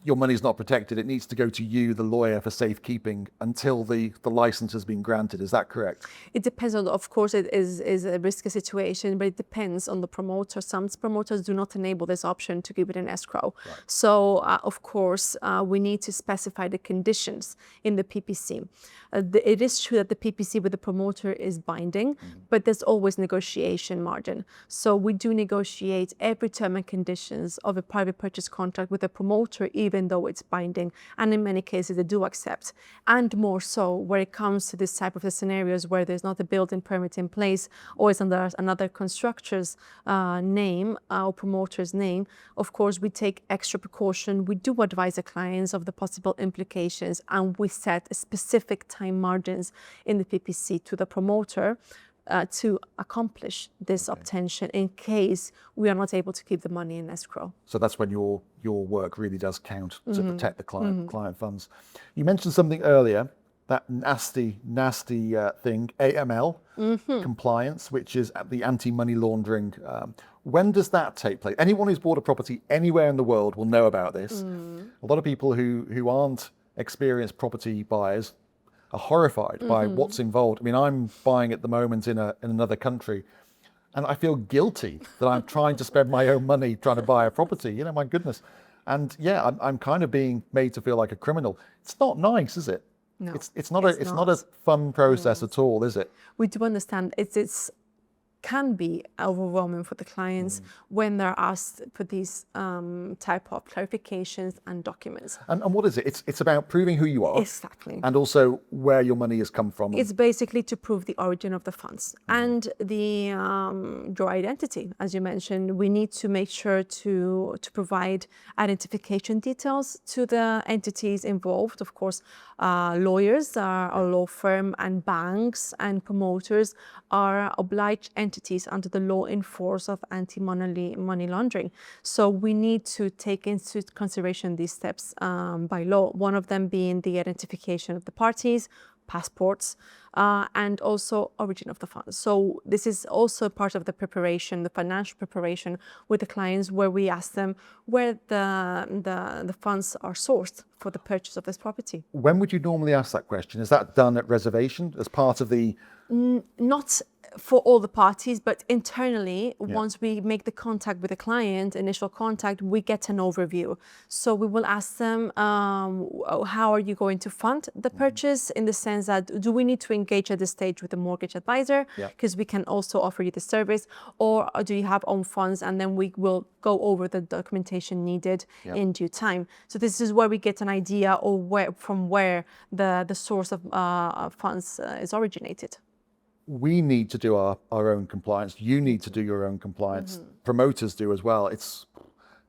your money's not protected. It needs to go to you, the lawyer, for safekeeping until the license has been granted. Is that correct? It depends on, of course, it is a risky situation, but it depends on the promoter. Some promoters do not enable this option to keep it in escrow. Right. So, of course, we need to specify the conditions in the PPC. It is true that the PPC with the promoter is binding, but there's always negotiation margin. So we do negotiate every term and conditions of a private purchase contract with a promoter, even though it's binding. And in many cases, they do accept. And more so where it comes to this type of scenarios where there's not a building permit in place or it's under another constructor's name or promoter's name. Of course, we take extra precaution. We do advise the clients of the possible implications, and we set a specific time margins in the PPC to the promoter to accomplish this obtention in case we are not able to keep the money in escrow. So that's when your work really does count to protect the client funds. You mentioned something earlier, that nasty thing, AML, compliance, which is the anti-money laundering. When does that take place? Anyone who's bought a property anywhere in the world will know about this. A lot of people who aren't experienced property buyers are horrified by what's involved. I mean, I'm buying at the moment in another country, and I feel guilty that I'm trying to spend my own money trying to buy a property. You know, my goodness. And yeah, I'm kind of being made to feel like a criminal. It's not nice, is it? No, it's not a fun process at all, is it? We do understand it's can be overwhelming for the clients when they're asked for these type of clarifications and documents. And what is it? It's about proving who you are. Exactly. And also where your money has come from. It's basically to prove the origin of the funds and the your identity. As you mentioned, we need to make sure to provide identification details to the entities involved. Of course, lawyers, a law firm, and banks and promoters are obliged entities under the law in force of anti-money laundering. So we need to take into consideration these steps by law, one of them being the identification of the parties, passports, and also origin of the funds. So this is also part of the preparation, the financial preparation with the clients, where we ask them where the funds are sourced for the purchase of this property. When would you normally ask that question? Is that done at reservation as part of the... Not for all the parties, but internally, once we make the contact with the client, initial contact, we get an overview. So we will ask them, how are you going to fund the purchase, in the sense that, do we need to engage at this stage with a mortgage advisor? Because we can also offer you the service, or do you have own funds? And then we will go over the documentation needed in due time. So this is where we get an idea of from where the source of funds is originated. We need to do our own compliance. You need to do your own compliance. Promoters do as well.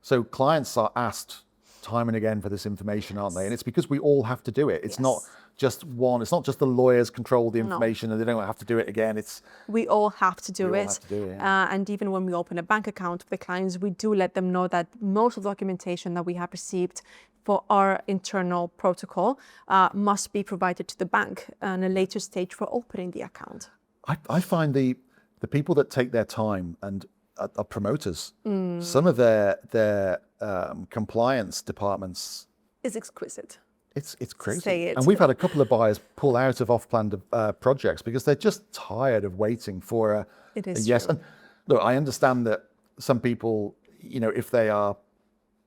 So clients are asked time and again for this information, aren't they? And it's because we all have to do it. It's not just one. It's not just the lawyers control the information and they don't have to do it again. We all have to do it. And even when we open a bank account for the clients, we do let them know that most of the documentation that we have received for our internal protocol must be provided to the bank in a later stage for opening the account. I find the people that take their time and are promoters, some of their compliance departments is exquisite. It's crazy. And we've had a couple of buyers pull out of off-plan projects because they're just tired of waiting for a yes. And look, I understand that some people, if they are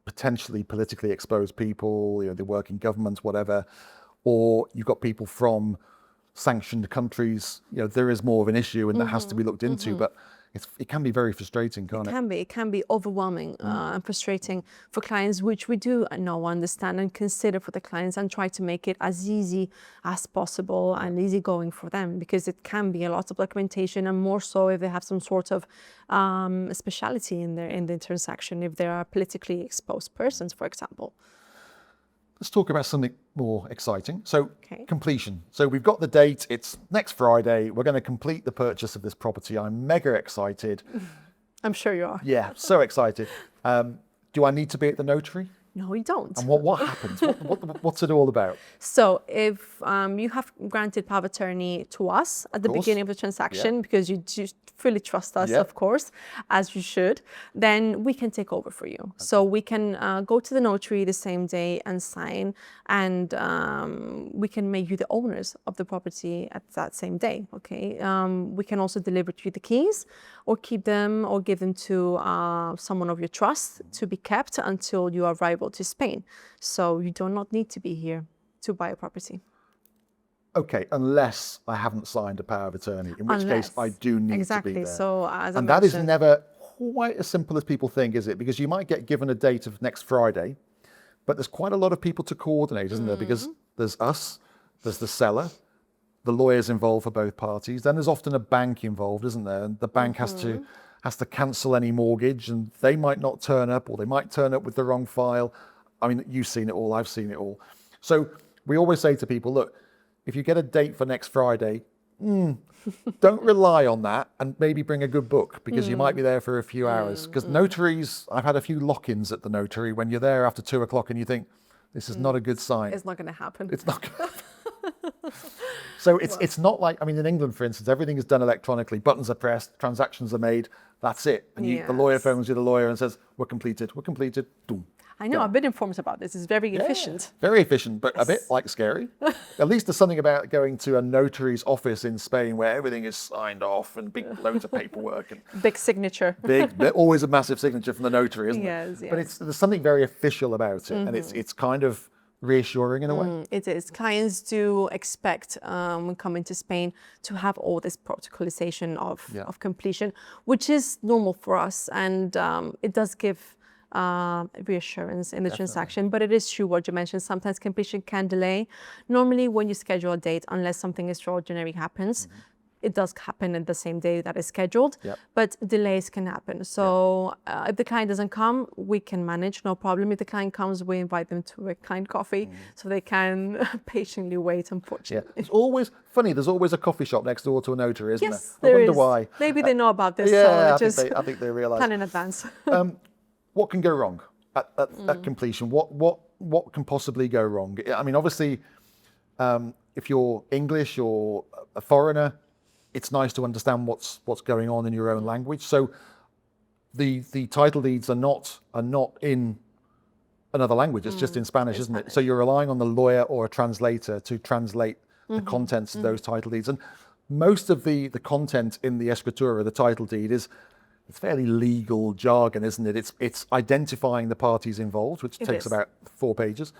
potentially politically exposed people, they work in government, whatever, or you've got people from sanctioned countries, there is more of an issue and that has to be looked into. But it can be very frustrating, can't it? It can be overwhelming and frustrating for clients, which we do know, understand and consider for the clients, and try to make it as easy as possible and easygoing for them, because it can be a lot of documentation, and more so if they have some sort of speciality in the transaction, if they are politically exposed persons, for example. Let's talk about something more exciting. So completion. So we've got the date. It's next Friday. We're going to complete the purchase of this property. I'm mega excited. I'm sure you are. Yeah, so excited. Do I need to be at the notary? No, you don't. And what happens? What's it all about? So if you have granted power of attorney to us at the beginning of the transaction, because you just fully trust us, of course, as you should, then we can take over for you. Okay. So we can go to the notary the same day and sign, and we can make you the owners of the property at that same day, okay? We can also deliver to you the keys, or keep them, or give them to someone of your trust to be kept until you arrive to Spain. So you do not need to be here to buy a property. Okay, unless I haven't signed a power of attorney, in which case I do need to be there. So as I mentioned, that is never quite as simple as people think, is it? Because you might get given a date of next Friday, but there's quite a lot of people to coordinate, isn't there? Because there's us, there's the seller, the lawyers involved for both parties, then there's often a bank involved, isn't there? And the bank has to cancel any mortgage, and they might not turn up, or they might turn up with the wrong file. I mean, you've seen it all, I've seen it all. So we always say to people, look, if you get a date for next Friday, don't rely on that, and maybe bring a good book, because you might be there for a few hours. Because notaries, I've had a few lock-ins at the notary when you're there after 2 o'clock and you think, this is not a good sign. It's not going to happen. It's not going to happen. So it's not like, I mean, in England, for instance, everything is done electronically. Buttons are pressed, transactions are made, that's it. And the lawyer phones you, the lawyer, and says, we're completed. Boom. I know, I've been informed about this. It's very efficient. Very efficient, but a bit scary. At least there's something about going to a notary's office in Spain where everything is signed off and big loads of paperwork. And big signature. Always a massive signature from the notary, isn't it? Yes. But there's something very official about it, and it's kind of reassuring in a way. It is. Clients do expect when coming to Spain to have all this protocolization of completion, which is normal for us, and it does give reassurance in the transaction. But it is true what you mentioned. Sometimes completion can delay. Normally, when you schedule a date, unless something extraordinary happens, it does happen in the same day that is scheduled, but delays can happen. So if the client doesn't come, we can manage, no problem. If the client comes, we invite them to a client coffee so they can patiently wait, unfortunately. It's always funny, there's always a coffee shop next door to a notary, isn't there? I wonder why. Maybe they know about this, so I think they realise. Plan in advance. What can go wrong at completion? What can possibly go wrong? I mean, obviously, if you're English or a foreigner, it's nice to understand what's going on in your own language. So the title deeds are not in another language. It's just in Spanish, isn't it? So you're relying on the lawyer or a translator to translate the contents of those title deeds. And most of the content in the escritura, the title deed, it's fairly legal jargon, isn't it? It's identifying the parties involved, which takes about 4 pages.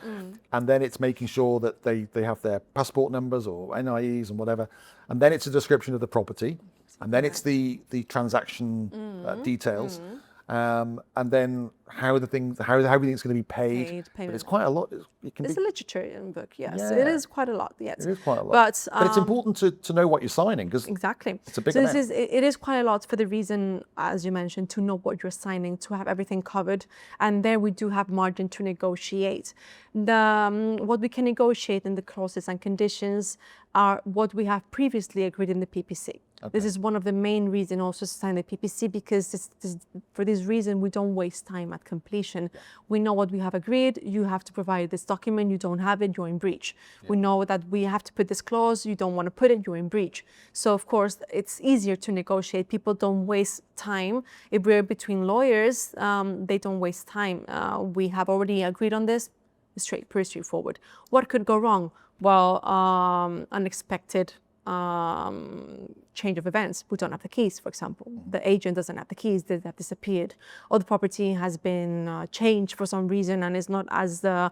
And then it's making sure that they have their passport numbers or NIEs and whatever. And then it's a description of the property. And then it's the transaction details. And then how everything's going to be paid. But it's quite a lot. It's a literature book, yes. Yeah. It is quite a lot, yes. It is quite a lot. But it's important to know what you're signing, because it's a big amount. It is quite a lot for the reason, as you mentioned, to know what you're signing, to have everything covered. And there we do have margin to negotiate. What we can negotiate in the clauses and conditions are what we have previously agreed in the PPC. Okay. This is one of the main reasons also to sign the PPC, because for this reason, we don't waste time at completion. Yeah. We know what we have agreed. You have to provide this document. You don't have it, you're in breach. Yeah. We know that we have to put this clause. You don't want to put it, you're in breach. So, of course, it's easier to negotiate. People don't waste time. If we're between lawyers, they don't waste time. We have already agreed on this. It's pretty straightforward. What could go wrong? Well, unexpected change of events. We don't have the keys, for example. The agent doesn't have the keys, they have disappeared. Or the property has been changed for some reason and is not as the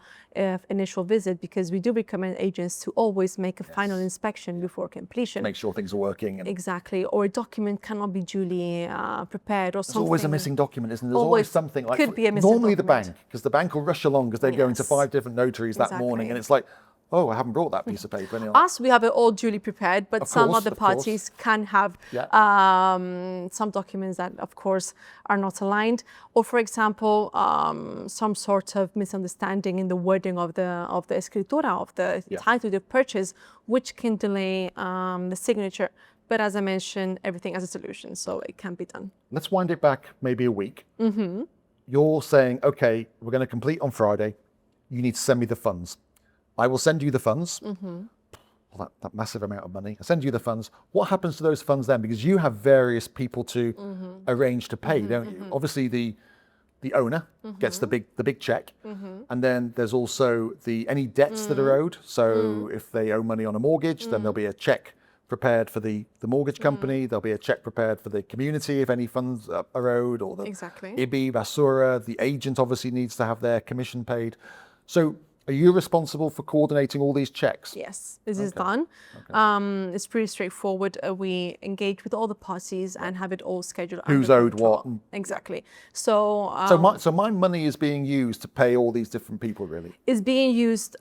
initial visit, because we do recommend agents to always make a final inspection before completion. Make sure things are working. Exactly. Or a document cannot be duly prepared or something. There's always a missing document, isn't there? There's always something. Like, could be a missing normally document. the bank, because the bank will rush along because they're going to 5 different notaries that morning, and it's like, oh, I haven't brought that piece of paper. And Us, we have it all duly prepared, but some other parties can have some documents that, of course, are not aligned. Or, for example, some sort of misunderstanding in the wording of the escritura, of the title of purchase, which can delay the signature. But as I mentioned, everything has a solution, so it can be done. Let's wind it back maybe a week. You're saying, okay, we're going to complete on Friday. You need to send me the funds. I will send you the funds. Well, that massive amount of money. I send you the funds. What happens to those funds then? Because you have various people to arrange to pay, don't you? Obviously, the owner gets the big check, and then there's also any debts that are owed. So if they owe money on a mortgage, then there'll be a check prepared for the mortgage company. There'll be a check prepared for the community if any funds are owed, or the IBI, Basura. The agent obviously needs to have their commission paid. So are you responsible for coordinating all these checks? Yes, this is done. It's pretty straightforward. We engage with all the parties and have it all scheduled. Who's owed what? Exactly. So my money is being used to pay all these different people, really? It's being used,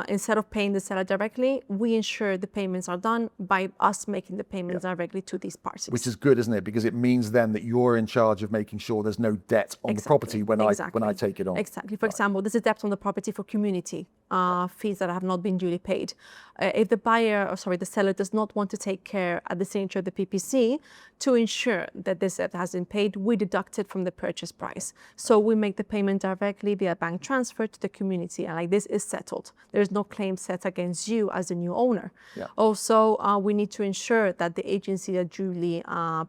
instead of paying the seller directly, we ensure the payments are done by us making the payments directly to these parties. Which is good, isn't it? Because it means then that you're in charge of making sure there's no debt on the property when I take it on. Exactly. For example, there's a debt on the property for community fees that have not been duly paid. If the seller does not want to take care at the signature of the PPC to ensure that this debt has been paid, we deduct it from the purchase price. So we make the payment directly via bank transfer to the community, and like this is settled. There's no claim set against you as the new owner. Also, we need to ensure that the agency are duly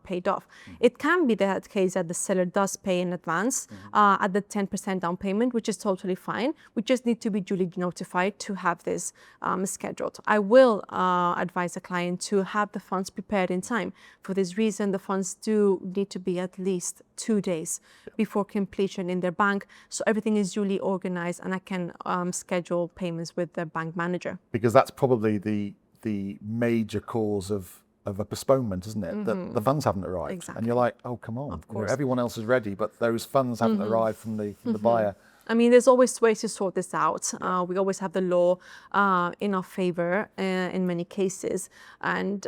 paid off. It can be the case that the seller does pay in advance at the 10% down payment, which is totally fine. We just need to be duly notified to have this scheduled. I will advise the client to have the funds prepared in time. For this reason, the funds do need to be at least 2 days before completion in their bank, so everything is duly organized and I can schedule payments with the bank manager. Because that's probably the major cause of a postponement, isn't it? That the funds haven't arrived. And you're like, oh, come on. Of course. Everyone else is ready, but those funds haven't arrived from the buyer. I mean, there's always ways to sort this out. We always have the law in our favor in many cases. And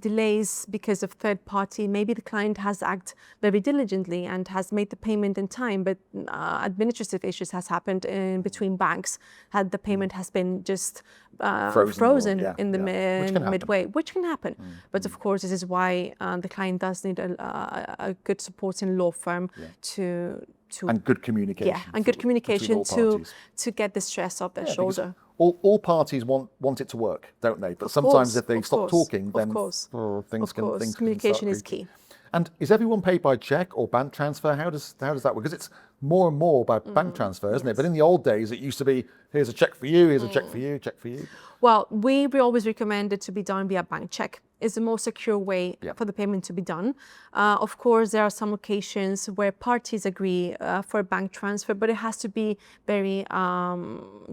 delays because of third party, maybe the client has acted very diligently and has made the payment in time, but administrative issues has happened in between banks. Had the payment has been just frozen in the midway, which can happen. But of course, this is why the client does need a good supporting law firm and good communication. And good communication to get the stress off their shoulder. All parties want it to work, don't they? But sometimes if they stop talking, then things can communication is key. And is everyone paid by check or bank transfer? How does that work? Because it's more and more by bank transfer, isn't it? But in the old days, it used to be, here's a check for you, here's a check for you, check for you. Well, we always recommend it to be done via bank check. It's the most secure way for the payment to be done. Of course, there are some occasions where parties agree for a bank transfer, but it has to be very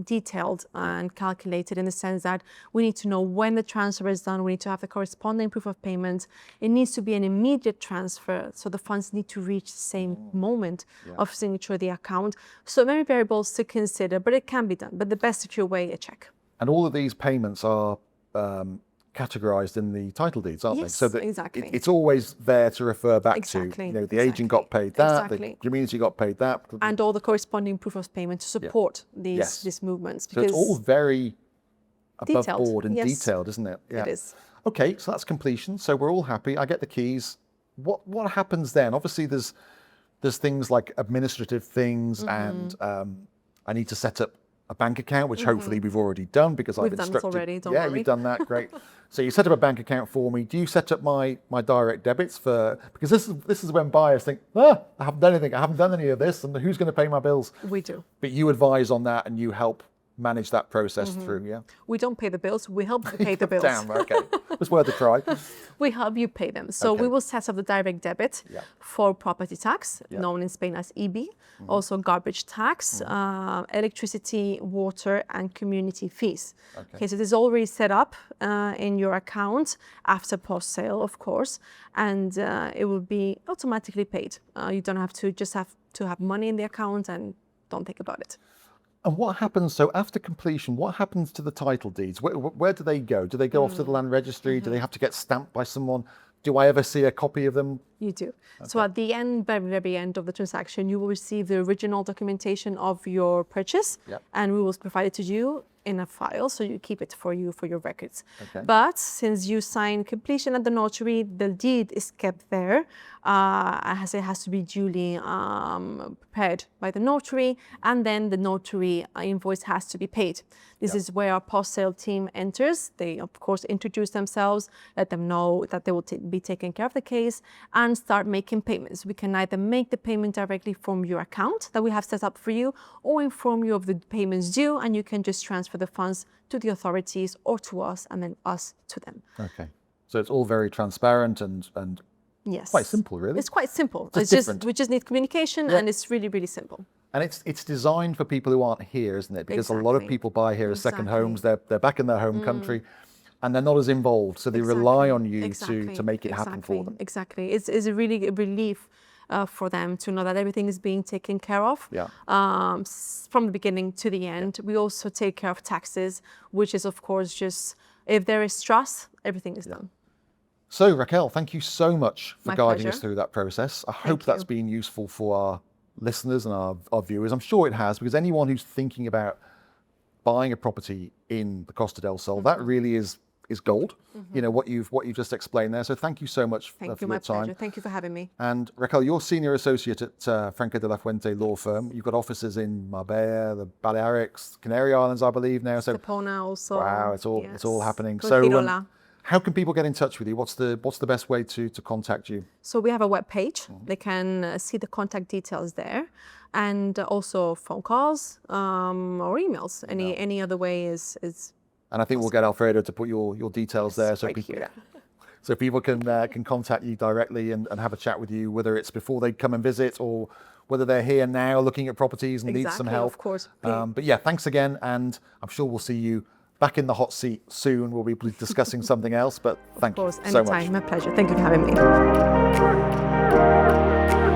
detailed and calculated in the sense that we need to know when the transfer is done. We need to have the corresponding proof of payment. It needs to be an immediate transfer, so the funds need to reach the same moment of signature of the account. So many variables to consider, but it can be done. But the best secure way, a check. And all of these payments are categorized in the title deeds, aren't they? So that it's always there to refer back to. The agent got paid that, the community got paid that. And all the corresponding proof of payment to support these movements. So it's all very above board and detailed, isn't it? It is. Okay, so that's completion. So we're all happy. I get the keys. What happens then? Obviously, there's things like administrative things, and I need to set up a bank account, which hopefully we've already done because I've instructed. We've done it already, don't worry. You've done that, great. So you set up a bank account for me. Do you set up my direct debits because this is when buyers think, I haven't done anything, I haven't done any of this, and who's going to pay my bills? We do. But you advise on that and you help manage that process through, yeah? We don't pay the bills, we help you pay the bills. Damn, okay. It's worth a try. We help you pay them. So we will set up the direct debit for property tax, known in Spain as EB, also garbage tax, electricity, water, and community fees. Okay, so this is already set up in your account after post-sale, of course, and it will be automatically paid. You don't have to have money in the account and don't think about it. And what happens, so after completion, what happens to the title deeds? Where do they go? Do they go off to the land registry? Do they have to get stamped by someone? Do I ever see a copy of them? You do. Okay. So at the end, very end of the transaction, you will receive the original documentation of your purchase, and we will provide it to you in a file, so you keep it for your records. Okay. But since you sign completion at the notary, the deed is kept there, as it has to be duly prepared by the notary, and then the notary invoice has to be paid. This is where our post-sale team enters. They, of course, introduce themselves, let them know that they will be taking care of the case, and start making payments. We can either make the payment directly from your account that we have set up for you, or inform you of the payments due, and you can just transfer the funds to the authorities or to us, and then us to them. Okay, so it's all very transparent and yes, quite simple, really. It's quite simple. We just need communication, and it's really, really simple. And it's designed for people who aren't here, isn't it? Because a lot of people buy here as second homes. They're back in their home country, and they're not as involved, so they rely on you to make it happen for them. Exactly. It's a really relief for them to know that everything is being taken care of from the beginning to the end. We also take care of taxes, which is, of course, just if there is trust, everything is done. So, Raquel, thank you so much for guiding us through that process. I hope that's been useful for our listeners and our viewers. I'm sure it has, because anyone who's thinking about buying a property in the Costa del Sol, that really is gold. You know, what you've just explained there. So thank you so much for your time. My pleasure. Thank you for having me. And Raquel, you're senior associate at Franke de la Fuente law firm. You've got offices in Marbella, the Balearics, Canary Islands, I believe now. So Estepona also. Wow, it's all happening. So how can people get in touch with you? What's the best way to contact you? So we have a web page. They can see the contact details there, and also phone calls or emails. Any other way is. And I think we'll get Alfredo to put your details there, so people can contact you directly and have a chat with you, whether it's before they come and visit or whether they're here now looking at properties and need some help. Of course. But yeah, thanks again, and I'm sure we'll see you back in the hot seat soon. We'll be discussing something else, but thank you so much. Of course, anytime. My pleasure. Thank you for having me.